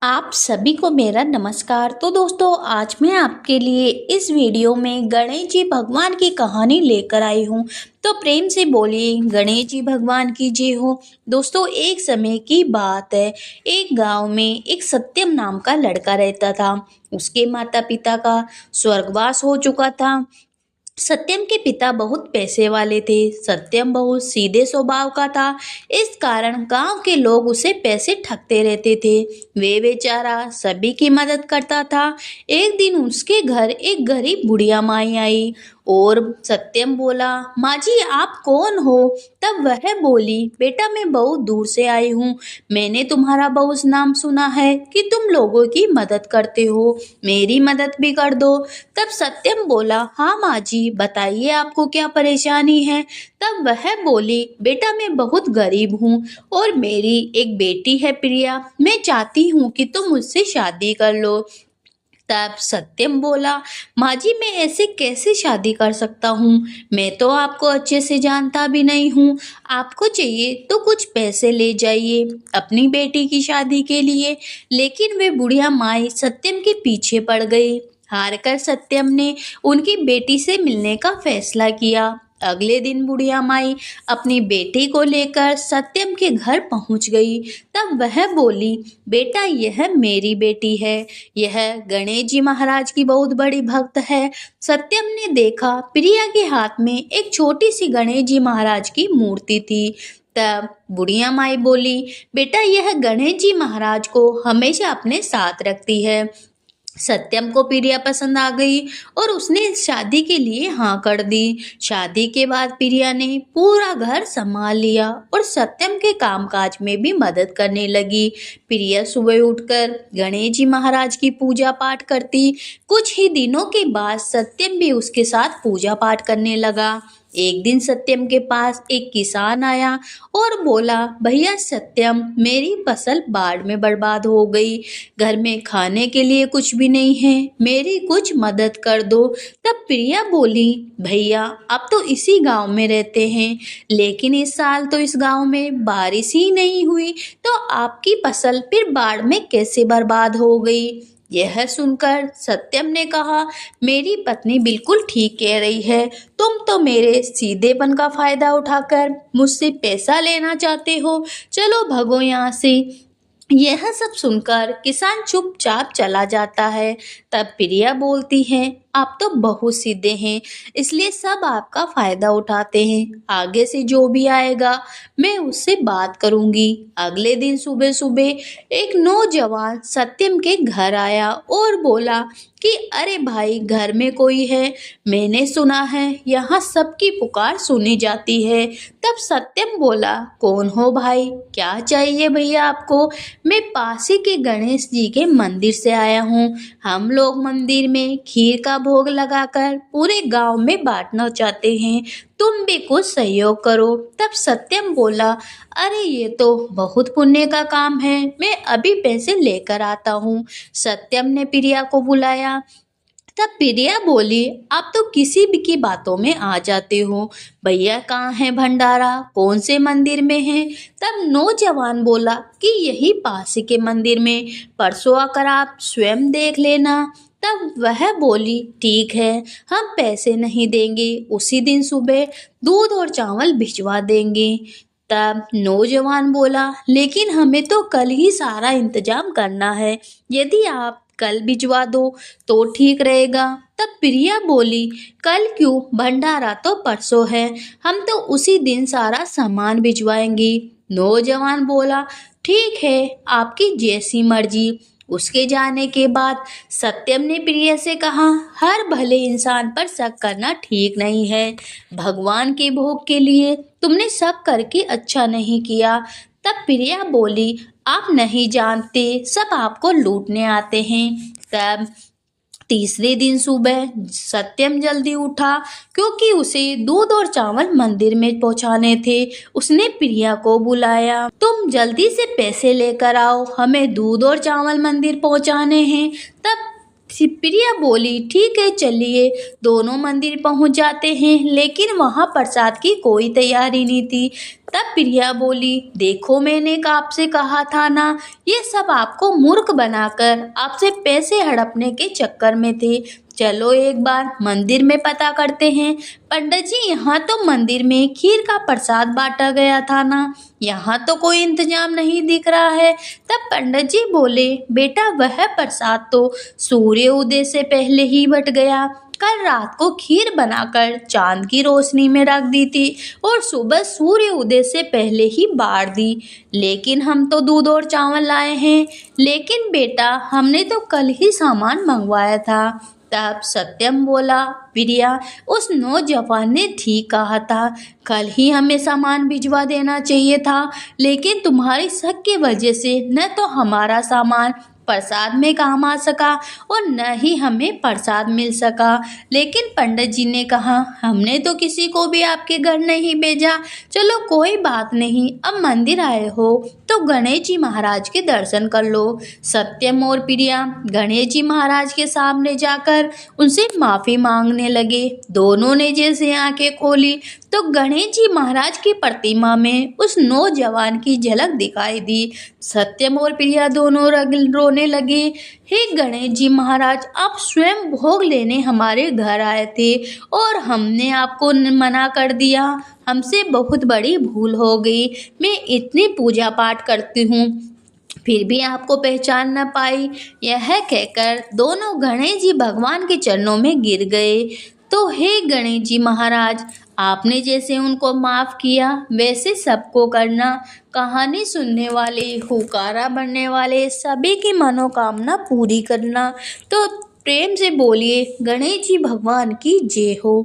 आप सभी को मेरा नमस्कार। तो दोस्तों, आज मैं आपके लिए इस वीडियो में गणेश जी भगवान की कहानी लेकर आई हूँ। तो प्रेम से बोलिए गणेश जी भगवान की जय हो। दोस्तों, एक समय की बात है। एक गांव में एक सत्यम नाम का लड़का रहता था। उसके माता पिता का स्वर्गवास हो चुका था। सत्यम के पिता बहुत पैसे वाले थे। सत्यम बहुत सीधे स्वभाव का था। इस कारण गांव के लोग उसे पैसे ठगते रहते थे। वे बेचारा सभी की मदद करता था। एक दिन उसके घर एक गरीब बुढ़िया माई आई और सत्यम बोला, माँ जी आप कौन हो? तब वह बोली, बेटा मैं बहुत दूर से आई हूँ। मैंने तुम्हारा बहुत नाम सुना है कि तुम लोगों की मदद करते हो। मेरी मदद भी कर दो। तब सत्यम बोला, हाँ माँ जी बताइए आपको क्या परेशानी है। तब वह बोली, बेटा मैं बहुत गरीब हूँ और मेरी एक बेटी है प्रिया। मैं चाहती हूँ कि तुम मुझसे शादी कर लो। तब सत्यम बोला, माँ जी मैं ऐसे कैसे शादी कर सकता हूँ? मैं तो आपको अच्छे से जानता भी नहीं हूँ। आपको चाहिए तो कुछ पैसे ले जाइए अपनी बेटी की शादी के लिए। लेकिन वे बुढ़िया माई सत्यम के पीछे पड़ गई। हार कर सत्यम ने उनकी बेटी से मिलने का फैसला किया। अगले दिन बुढ़िया माई अपनी बेटी को लेकर सत्यम के घर पहुंच गई। तब वह बोली, बेटा यह मेरी बेटी है। यह गणेश जी महाराज की बहुत बड़ी भक्त है। सत्यम ने देखा प्रिया के हाथ में एक छोटी सी गणेश जी महाराज की मूर्ति थी। तब बुढ़िया माई बोली, बेटा यह गणेश जी महाराज को हमेशा अपने साथ रखती है। सत्यम को प्रिया पसंद आ गई और उसने शादी के लिए हाँ कर दी। शादी के बाद प्रिया ने पूरा घर संभाल लिया और सत्यम के कामकाज में भी मदद करने लगी। प्रिया सुबह उठकर गणेश जी महाराज की पूजा पाठ करती। कुछ ही दिनों के बाद सत्यम भी उसके साथ पूजा पाठ करने लगा। एक दिन सत्यम के पास एक किसान आया और बोला, भैया सत्यम मेरी फसल बाढ़ में बर्बाद हो गई। घर में खाने के लिए कुछ भी नहीं है। मेरी कुछ मदद कर दो। तब प्रिया बोली, भैया आप तो इसी गांव में रहते हैं, लेकिन इस साल तो इस गांव में बारिश ही नहीं हुई, तो आपकी फसल फिर बाढ़ में कैसे बर्बाद हो गई? यह सुनकर सत्यम ने कहा, मेरी पत्नी बिल्कुल ठीक कह रही है। तुम तो मेरे सीधेपन का फायदा उठाकर मुझसे पैसा लेना चाहते हो। चलो भगो यहाँ से। यह सब सुनकर किसान चुपचाप चला जाता है। तब प्रिया बोलती है, आप तो बहुत सीधे हैं, इसलिए सब आपका फायदा उठाते हैं। आगे से जो भी आएगा मैं उससे बात करूंगी। अगले दिन सुबह सुबह एक नौजवान सत्यम के घर आया और बोला कि अरे भाई घर में कोई है? मैंने सुना है यहाँ सबकी पुकार सुनी जाती है। तब सत्यम बोला, कौन हो भाई, क्या चाहिए भैया आपको? मैं पास ही के गणेश जी के मंदिर से आया हूँ। हम लोग मंदिर में खीर का भोग लगाकर पूरे गांव में बांटना चाहते हैं। तुम भी कुछ सहयोग करो। तब सत्यम बोला, अरे ये तो बहुत पुण्य का काम है, मैं अभी पैसे लेकर आता हूँ। सत्यम ने प्रिया को बुलाया। तब प्रिया बोली, आप तो किसी भी की बातों में आ जाते हो। भैया कहाँ है भंडारा, कौन से मंदिर में है? तब नौजवान बोला कि यही पास के मंदिर में, परसों आकर आप स्वयं देख लेना। तब वह बोली, ठीक है, हम पैसे नहीं देंगे, उसी दिन सुबह दूध और चावल भिजवा देंगे। तब नौजवान बोला, लेकिन हमें तो कल ही सारा इंतजाम करना है। यदि आप कल भिजवा दो तो ठीक रहेगा। तब प्रिया बोली, कल क्यों, भंडारा तो परसों है, हम तो उसी दिन सारा सामान भिजवाएंगे। नौजवान बोला, ठीक है, आपकी जैसी मर्जी। उसके जाने के बाद सत्यम ने प्रिया से कहा, हर भले इंसान पर शक करना ठीक नहीं है। भगवान के भोग के लिए तुमने शक करके अच्छा नहीं किया। तब प्रिया बोली, आप नहीं जानते, सब आपको लूटने आते हैं। तब तीसरे दिन सुबह सत्यम जल्दी उठा क्योंकि उसे दूध और चावल मंदिर में पहुंचाने थे। उसने प्रिया को बुलाया, तुम जल्दी से पैसे लेकर आओ, हमें दूध और चावल मंदिर पहुंचाने हैं। तब प्रिया बोली ठीक है चलिए। दोनों मंदिर पहुंच जाते हैं लेकिन वहां प्रसाद की कोई तैयारी नहीं थी। तब प्रिया बोली देखो मैंने आपसे कहा था ना, ये सब आपको मूर्ख बनाकर आपसे पैसे हड़पने के चक्कर में थे। चलो एक बार मंदिर में पता करते हैं। पंडित जी यहाँ तो मंदिर में खीर का प्रसाद बांटा गया था ना, यहाँ तो कोई इंतजाम नहीं दिख रहा है। तब पंडित जी बोले बेटा वह प्रसाद तो सूर्य उदय से पहले ही बट गया। कल रात को खीर बनाकर चांद की रोशनी में रख दी थी और सुबह सूर्य उदय से पहले ही बाढ़ दी। लेकिन हम तो दूध और चावल लाए हैं। लेकिन बेटा हमने तो कल ही सामान मंगवाया था। तब सत्यम बोला प्रिया उस नौजवान ने ठीक कहा था, कल ही हमें सामान भिजवा देना चाहिए था। लेकिन तुम्हारी शक की वजह से न तो हमारा सामान प्रसाद में काम आ सका और न ही हमें प्रसाद मिल सका। लेकिन पंडित जी ने कहा हमने तो किसी को भी आपके घर नहीं भेजा। चलो कोई बात नहीं, अब मंदिर आए हो तो गणेश जी महाराज के दर्शन कर लो। सत्यम और प्रिया गणेश जी महाराज के सामने जाकर उनसे माफ़ी मांगने लगे। दोनों ने जैसे आंखें खोली तो गणेश जी महाराज की प्रतिमा में उस नौजवान की झलक दिखाई दी। सत्यम और प्रिया दोनों रोने लगे। हे गणेश जी महाराज आप स्वयं भोग लेने हमारे घर आए थे और हमने आपको मना कर दिया। हमसे बहुत बड़ी भूल हो गई। मैं इतनी पूजा पाठ करती हूँ फिर भी आपको पहचान न पाई। यह कहकर दोनों गणेश जी भगवान के चरणों में गिर गए। तो हे गणेश जी महाराज आपने जैसे उनको माफ़ किया वैसे सबको करना। कहानी सुनने वाले हुकारा बनने वाले सभी की मनोकामना पूरी करना। तो प्रेम से बोलिए गणेश जी भगवान की जय हो।